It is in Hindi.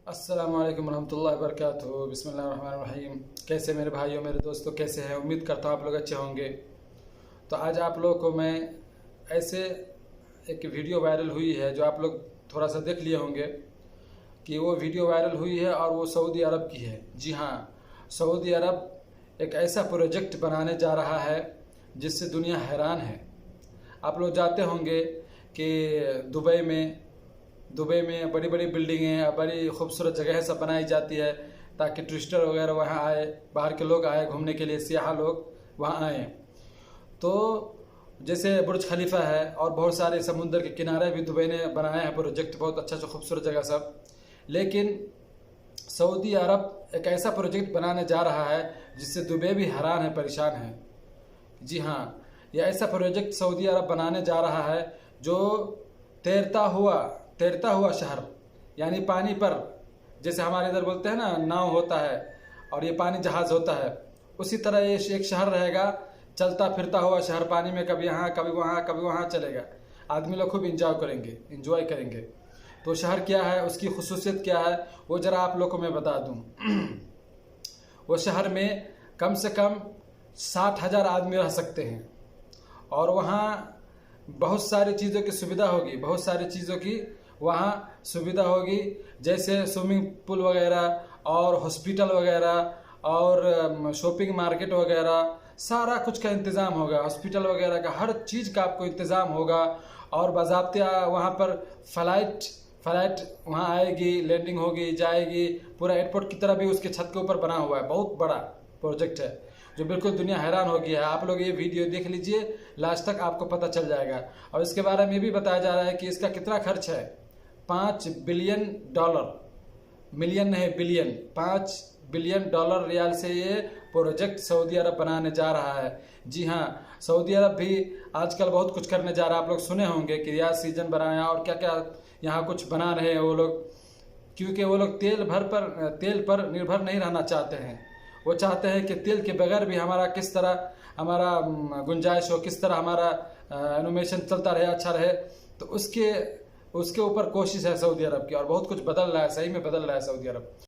अस्सलाम वालेकुम रहमतुल्लाहि व बरकातुहू। बिस्मिल्लाहिर्रहमानिर्रहीम। कैसे मेरे भाइयों मेरे दोस्तों कैसे हैं? उम्मीद करता हूँ आप लोग अच्छे होंगे। तो आज आप लोगों को मैं ऐसे एक वीडियो वायरल हुई है जो आप लोग थोड़ा सा देख लिए होंगे कि वो वीडियो वायरल हुई है और वो सऊदी अरब की है। जी हाँ, सऊदी अरब एक ऐसा प्रोजेक्ट बनाने जा रहा है जिससे दुनिया हैरान है। आप लोग जानते होंगे कि दुबई में बड़ी बड़ी बिल्डिंगें, बड़ी खूबसूरत जगह सब बनाई जाती है ताकि टूरिस्टर वगैरह वहाँ आए, बाहर के लोग आए घूमने के लिए, सियाह लोग वहाँ आए। तो जैसे बुर्ज खलीफा है और बहुत सारे समुद्र के किनारे भी दुबई ने बनाया है प्रोजेक्ट, बहुत अच्छा खूबसूरत जगह सब। लेकिन सऊदी अरब एक ऐसा प्रोजेक्ट बनाने जा रहा है जिससे दुबई भी हैरान है, परेशान है। जी हाँ, यह ऐसा प्रोजेक्ट सऊदी अरब बनाने जा रहा है जो तैरता हुआ शहर, यानी पानी पर, जैसे हमारे इधर बोलते हैं ना नाव होता है और ये पानी जहाज होता है, उसी तरह ये एक शहर रहेगा, चलता फिरता हुआ शहर, पानी में कभी यहाँ कभी वहाँ कभी वहाँ चलेगा। आदमी लोग खूब इंजॉय करेंगे। तो शहर क्या है, उसकी खुसूसियत क्या है, वो ज़रा आप लोग को मैं बता दूँ। वो शहर में कम से कम 60,000 आदमी रह सकते हैं और वहाँ बहुत सारी चीज़ों की सुविधा होगी, जैसे स्विमिंग पूल वगैरह और हॉस्पिटल वगैरह और शॉपिंग मार्केट वगैरह, सारा कुछ का इंतज़ाम होगा। हॉस्पिटल वगैरह का हर चीज़ का आपको इंतज़ाम होगा और बाज़ाब्ता वहाँ पर फ्लाइट वहाँ आएगी, लैंडिंग होगी, जाएगी। पूरा एयरपोर्ट की तरह भी उसके छत के ऊपर बना हुआ है। बहुत बड़ा प्रोजेक्ट है जो बिल्कुल दुनिया हैरान हो गया है। आप लोग ये वीडियो देख लीजिए, लास्ट तक आपको पता चल जाएगा। और इसके बारे में भी बताया जा रहा है कि इसका कितना खर्च है। $5 बिलियन, मिलियन नहीं बिलियन, $5 बिलियन रियाल से ये प्रोजेक्ट सऊदी अरब बनाने जा रहा है। जी हाँ, सऊदी अरब भी आजकल बहुत कुछ करने जा रहा है। आप लोग सुने होंगे कि रियाज सीजन बनाया और क्या क्या यहाँ कुछ बना रहे हैं वो लोग, क्योंकि वो लोग तेल पर निर्भर नहीं रहना चाहते हैं। वो चाहते हैं कि तेल के बगैर भी किस तरह हमारा गुंजाइश हो, किस तरह हमारा एनिमेशन चलता रहे, अच्छा रहे। तो उसके ऊपर कोशिश है सऊदी अरब की और बहुत कुछ बदल रहा है, सही में बदल रहा है सऊदी अरब।